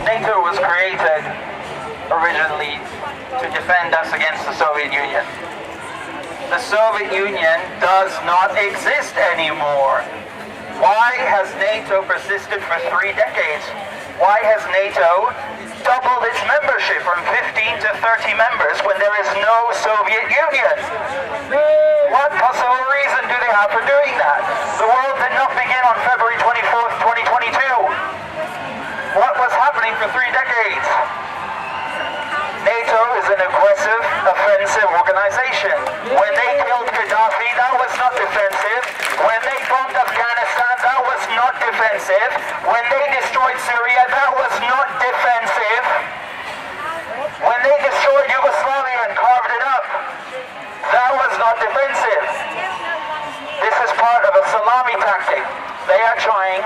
NATO was created originally to defend us against the Soviet Union. The Soviet Union does not exist anymore. Why has NATO persisted for 3 decades? Why has NATO doubled its membership from 15 to 30 members when there is no Soviet Union? What possible reason do they have for doing that? The world did not begin on February 24th, 2022. What was happening for 3 decades? NATO is an aggressive, offensive organization. When they killed Gaddafi, that was not defensive. When they bombed Afghanistan, that was not defensive. When they destroyed Syria, that was not defensive. When they destroyed Yugoslavia and carved it up, that was not defensive. This is part of a salami tactic. They are trying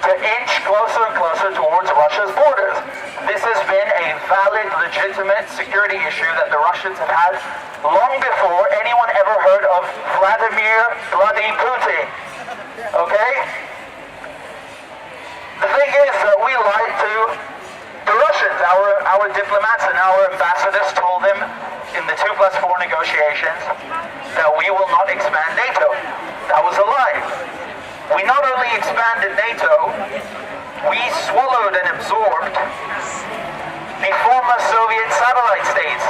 to inch closer and closer towards Russia's borders. This has been a valid, legitimate security issue that the Russians have had long before anyone ever heard of Vladimir Bloody Putin. Okay? The thing is that we lied to the Russians. Our diplomats and our ambassadors told them in the 2+4 negotiations that we will not expand NATO. That was a lie. We not only expanded NATO, we swallowed and absorbed the former Soviet satellite states,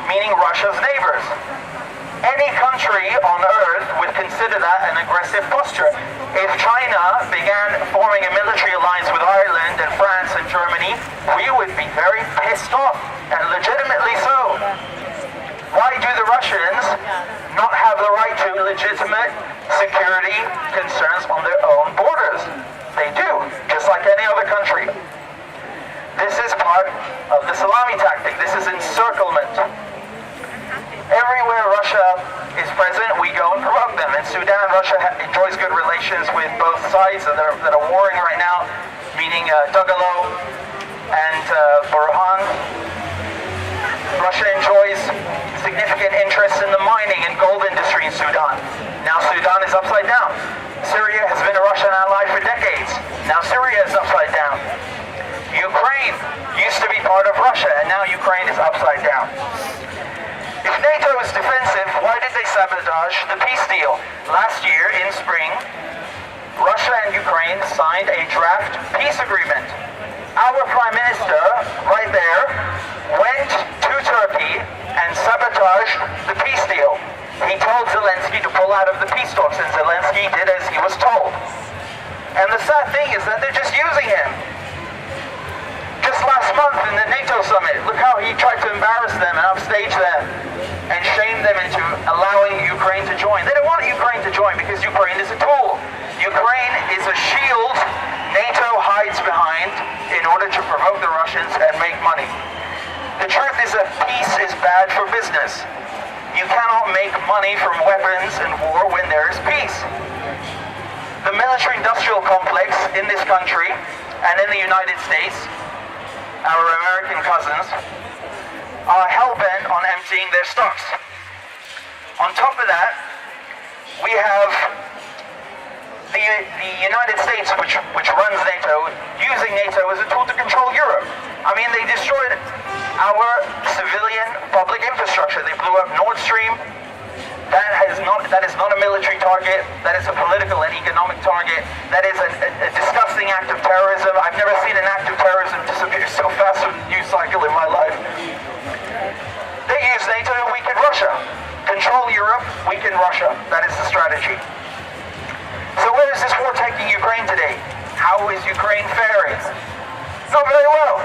meaning Russia's neighbors. Any country on Earth would consider that an aggressive posture. If China began forming a military alliance with Ireland and France and Germany, we would be very pissed off, and legitimately so. Why do the Russians not have the right to legitimate security concerns on their own borders? They do, just like any other country. This is part of the salami tactic. This is encirclement. Everywhere Russia is present, we go and provoke them. In Sudan, Russia enjoys good relations with both sides that are warring right now, meaning Dagalo and Burhan. Russia enjoys significant interest in the mining and gold industry in Sudan. Now Sudan is upside down. Syria has been a Russian ally for decades. Now Syria is upside down. Ukraine used to be part of Russia, and now Ukraine is upside down. If NATO is defensive, why did they sabotage the peace deal? Last year, in spring, Russia and Ukraine signed a draft peace agreement. Our Prime Minister, right there, went to Turkey and sabotaged the peace deal. He told Zelensky to pull out of the peace talks, and Zelensky did as he was told. And the sad thing is that they're just using him. Just last month in the NATO summit, look how he tried to embarrass them and upstage them and shame them into allowing Ukraine to join. They don't want Ukraine to join because Ukraine is a tool. Ukraine is a shield NATO hides behind in order to provoke the Russians and make money. The truth is that peace is bad for business. You cannot make money from weapons and war when there is peace. The military-industrial complex in this country and in the United States, our American cousins, are hell-bent on emptying their stocks. On top of that, we have the United States, which runs NATO, using NATO as a tool to control Europe. I mean, they destroyed our civilian public infrastructure. They blew up Nord Stream. That is not a military target. That is a political and economic target. That is a disgusting act of terrorism. I've never seen an act of terrorism disappear so fast in the news cycle in my life. They use NATO to weaken Russia. Control Europe, weaken Russia. That is the strategy. So where is this war taking Ukraine today? How is Ukraine faring? Not very well.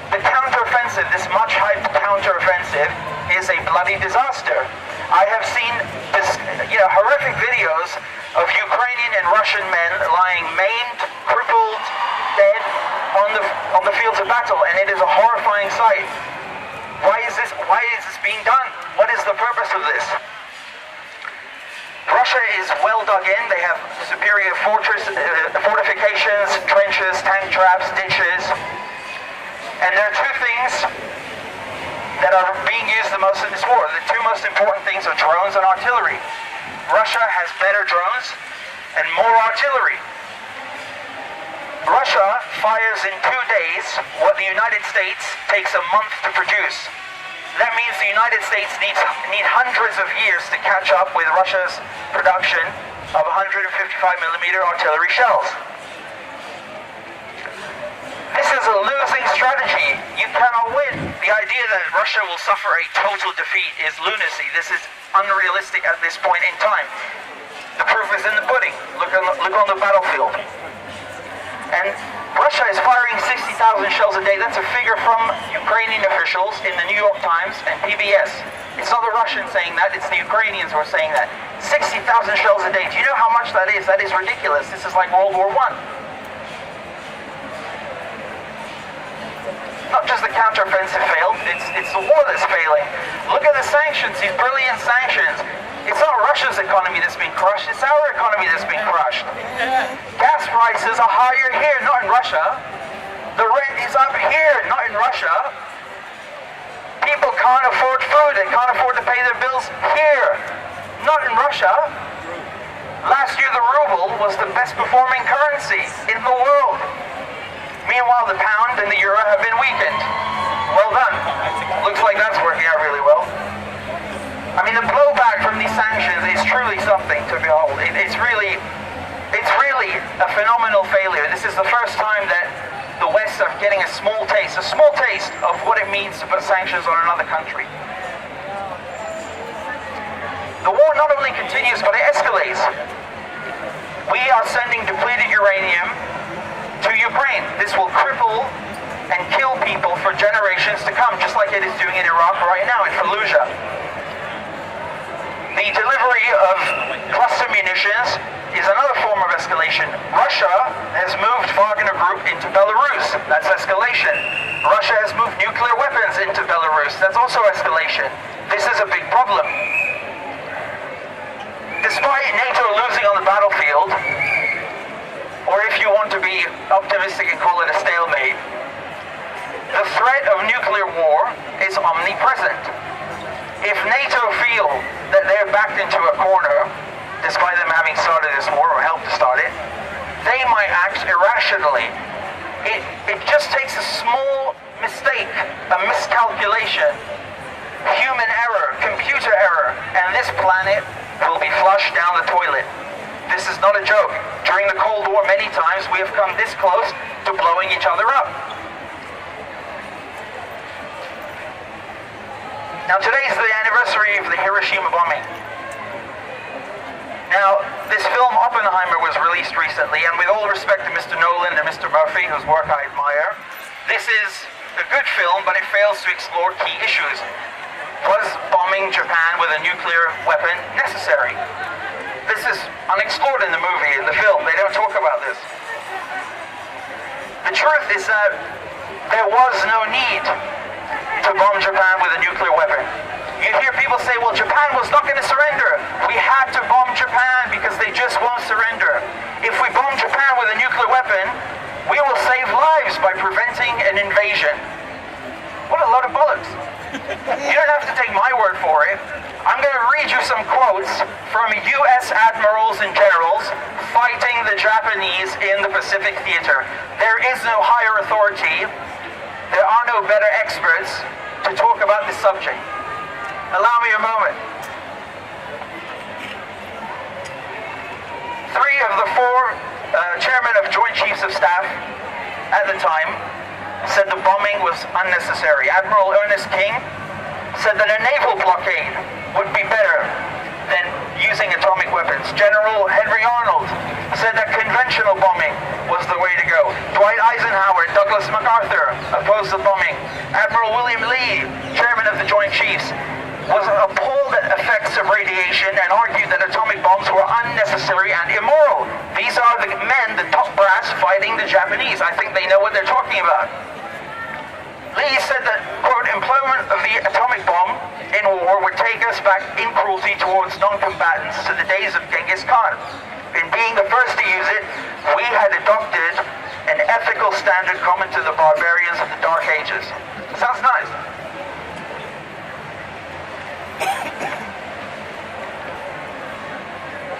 The counteroffensive, this much-hyped counteroffensive, is a bloody disaster. I have seen horrific videos of Ukrainian and Russian men lying maimed, crippled, dead on the fields of battle, and it is a horrifying sight. Why is this being done? What is the purpose of this? Russia is well dug in. They have superior fortifications, trenches, tank traps, ditches. And there are two things that are being used the most in this war. The two most important things are drones and artillery. Russia has better drones and more artillery. Russia Russia fires in 2 days what the United States takes a month to produce. That means the United States need hundreds of years to catch up with Russia's production of 155mm artillery shells. This is a losing strategy. You cannot win. The idea that Russia will suffer a total defeat is lunacy. This is unrealistic at this point in time. The proof is in the pudding. Look on the battlefield. And Russia is firing 60,000 shells a day. That's a figure from Ukrainian officials in the New York Times and PBS. It's not the Russians saying that, it's the Ukrainians who are saying that. 60,000 shells a day. Do you know how much that is? That is ridiculous. This is like World War I. Not just the counteroffensive failed, it's the war that's failing. Look at the sanctions, these brilliant sanctions. It's not Russia's economy that's been crushed, it's our economy that's been crushed. Gas prices are higher here, not in Russia. The rent is up here, not in Russia. People can't afford food, they can't afford to pay their bills here, not in Russia. Last year the ruble was the best performing currency in the world. Meanwhile, the pound and the euro have been weakened. Well done. Looks like that's working out really well. I mean, the blowback from these sanctions is truly something to behold. It's really a phenomenal failure. This is the first time that the West are getting a small taste of what it means to put sanctions on another country. The war not only continues, but it escalates. We are sending depleted uranium to Ukraine. This will cripple and kill people for generations to come, just like it is doing in Iraq right now, in Fallujah. The delivery of cluster munitions is another form of escalation. Russia has moved Wagner Group into Belarus. That's escalation. Russia has moved nuclear weapons into Belarus. That's also escalation. This is a big problem. Despite NATO losing on the battlefield, or if you want to be optimistic and call it a stalemate, the threat of nuclear war is omnipresent. If NATO feel that they're backed into a corner, despite them having started this war or helped to start it, they might act irrationally. It just takes a small mistake, a miscalculation, human error, computer error, and this planet will be flushed down the toilet. This is not a joke. During the Cold War, many times we have come this close to blowing each other up. Now today is the anniversary of the Hiroshima bombing. Now, this film Oppenheimer was released recently, and with all respect to Mr. Nolan and Mr. Murphy, whose work I admire, this is a good film, but it fails to explore key issues. Was bombing Japan with a nuclear weapon necessary? This is unexplored in the movie, in the film. They don't talk about this. The truth is that there was no need to bomb Japan with a nuclear weapon. You hear people say, well, Japan was not going to surrender. We had to bomb Japan because they just won't surrender. If we bomb Japan with a nuclear weapon, we will save lives by preventing an invasion. What a load of bollocks. You don't have to take my word for it. I'm going to read you some quotes from U.S. admirals and generals fighting the Japanese in the Pacific theater. There is no higher authority. There are no better experts to talk about this subject. Allow me a moment. 3 of the 4 chairmen of Joint Chiefs of Staff at the time said the bombing was unnecessary. Admiral Ernest King said that a naval blockade would be better than using atomic weapons. General Henry Arnold said that conventional bombing was the way to go. Dwight Eisenhower, Douglas MacArthur opposed the bombing. Admiral William Lee, chairman of the Joint Chiefs, was appalled at effects of radiation and argued that atomic bombs were unnecessary and immoral. These are the men, the top brass, fighting the Japanese. I think they know what they're talking about. Lee said that, quote, employment of the atomic bomb in war would take us back in cruelty towards non-combatants to the days of Genghis Khan. In being the first to use it, we had adopted an ethical standard common to the barbarians of the Dark Ages. Sounds nice.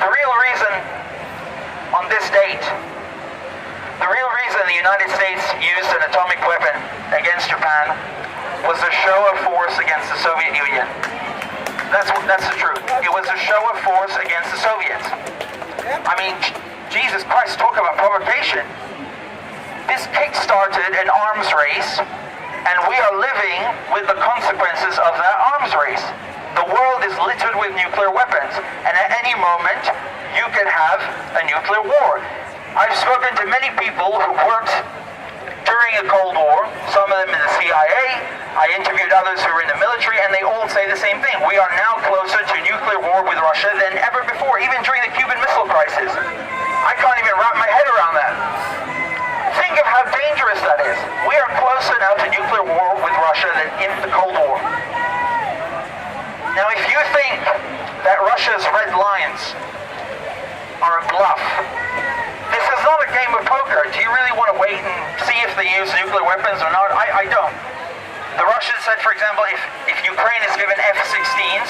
The real reason on this date, the real reason the United States used an atomic weapon against Japan was a show of force against the Soviet Union. That's the truth. It was a show of force against the Soviets. I mean, Jesus Christ, talk about provocation. This kick-started an arms race, and we are living with the consequences of that arms race. The world is littered with nuclear weapons, and at any moment, you can have a nuclear war. I've spoken to many people who worked during the Cold War, some of them in the CIA. I interviewed others who were in the military, and they all say the same thing. We are now closer to nuclear war with Russia than ever before, even during the Cuban Missile Crisis. I can't even wrap my head around that. Think of how dangerous that is. We are closer now to nuclear war with Russia than in the Cold War. Now, if you think that Russia's red lines are a bluff, this is not a game of poker. Do you really want to wait and see if they use nuclear weapons or not? I don't. The Russians said, for example, if Ukraine is given F-16s,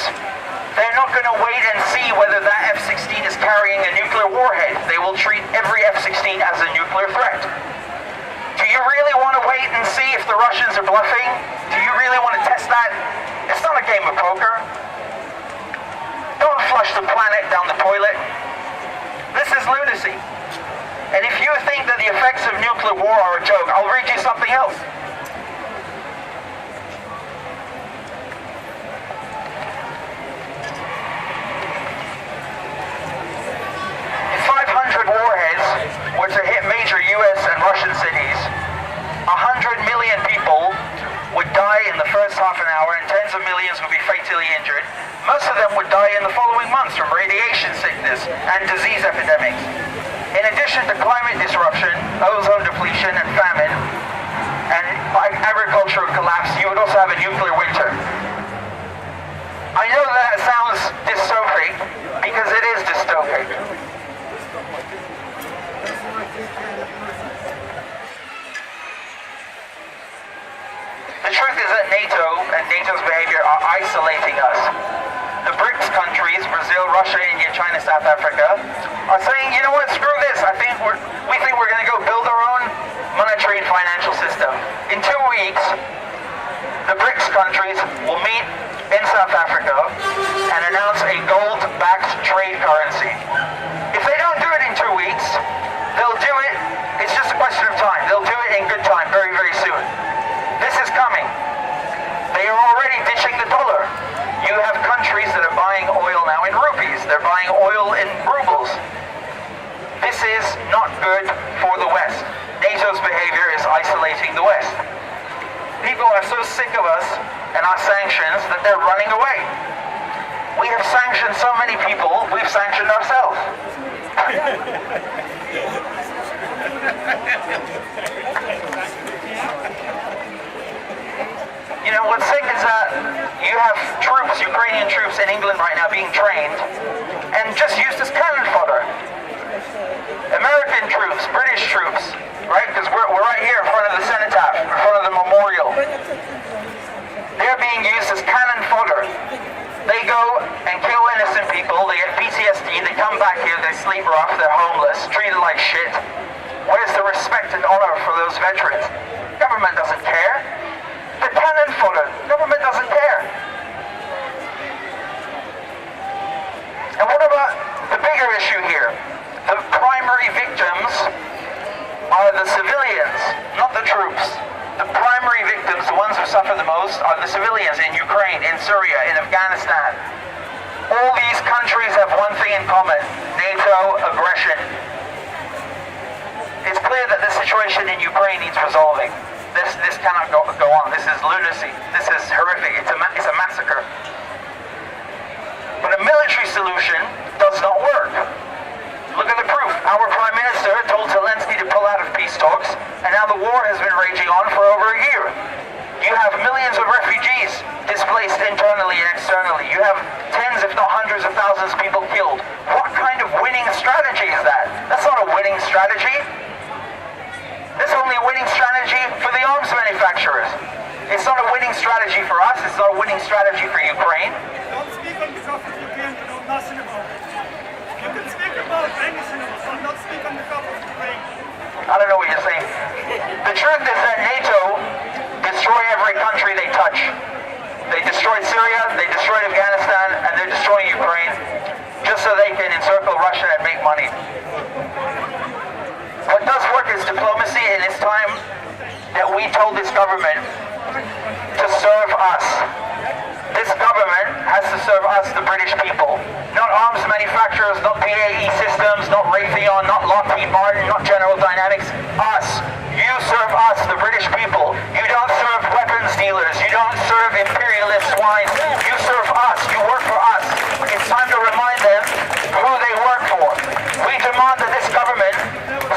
they're not going to wait and see whether that F-16 is carrying a nuclear warhead. They will treat every F-16 as a nuclear threat. Do you really want to wait and see if the Russians are bluffing? Do you really want to test that? It's not a game of poker. Don't flush the planet down the toilet. This is lunacy. And if you think that the effects of nuclear war are a joke, I'll read you something else. 500 warheads were to hit major US and Russian cities, 100 million people would die in the first half an hour and tens of millions would be fatally injured. Most of them would die in the following months from radiation sickness and disease epidemics. In addition to climate disruption, ozone depletion and famine, and agricultural collapse, you would also have a nuclear winter. I know that sounds dystopic, because it is dystopic. The truth is that NATO and NATO's behavior are isolating us. The BRICS countries, Brazil, Russia, India, China, South Africa, are saying, you know what, screw this. We think we're going to go build our own monetary and financial system. In 2 weeks, the BRICS countries will meet in South Africa and announce a gold-backed trade currency. If they don't do it in 2 weeks, they'll do it, it's just a question of time. They'll do it in good time, very, very soon. This is coming. They are already ditching the dollar. You have countries that are buying oil now in rupees. They're buying oil in rubles. This is not good for the West. NATO's behavior is isolating the West. People are so sick of us and our sanctions that they're running away. We have sanctioned so many people, we've sanctioned ourselves. You know, what's sick is that you have troops, Ukrainian troops in England right now being trained and just used as cannon fodder. American troops, British troops, right? Because we're right here in front of the cenotaph, in front of the memorial. They're being used as cannon fodder. They go and kill innocent people, they get PTSD, they come back here, they sleep rough, they're homeless, treated like shit. Where's the respect and honor for those veterans? Government doesn't care. The cannon fodder. Government doesn't care. And what about the bigger issue here? The primary victims are the civilians, not the troops. The primary victims, the ones who suffer the most, are the civilians in Ukraine, in Syria, in Afghanistan. All these countries have one thing in common: NATO aggression. It's clear that the situation in Ukraine needs resolving. This cannot go on. This is lunacy. This is horrific. It's a massacre. But a military solution does not work. Look at the proof. Our Prime Minister told Zelensky to pull out of peace talks, and now the war has been raging on for over a year. You have millions of refugees displaced internally and externally. You have tens, if not hundreds of thousands of people killed. What kind of winning strategy is that? That's not a winning strategy. That's only a winning strategy for the arms manufacturers. It's not a winning strategy for us. It's not a winning strategy for Ukraine. Don't speak on behalf of Ukraine. You know nothing about it. You can speak about anything else, but not speak on behalf of Ukraine. I don't know what you're saying. truth is that NATO destroy every country they touch. They destroyed Syria, they destroyed Afghanistan, and they're destroying Ukraine just so they can encircle Russia and make money. What does work is diplomacy, and it's time that we told this government to serve us. This government has to serve us, the British people. Not arms manufacturers, not BAE Systems, not Raytheon, not Lockheed Martin, not General Dynamics. Us. You serve us, the British people. You don't serve weapons dealers. You don't serve imperialist swine. You serve us. You work for us. It's time to remind them who they work for. We demand that this government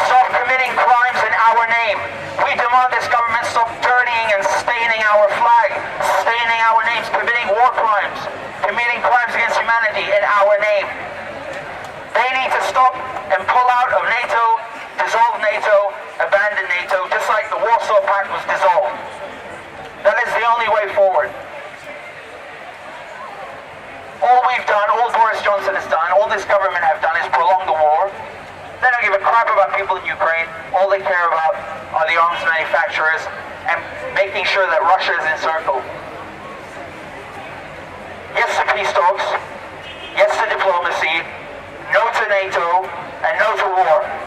stop committing crimes in our name. We demand this government stop dirtying and staining our flag, staining our names, committing war crimes, committing crimes against humanity in our name. They need to stop and pull out of NATO, dissolve NATO, abandon NATO, just like the Warsaw Pact was dissolved. That is the only way forward. All we've done, all Boris Johnson has done, all this government have done is prolong the war. They don't give a crap about people in Ukraine. All they care about are the arms manufacturers and making sure that Russia is encircled. Yes to peace talks, yes to diplomacy, no to NATO, and no to war.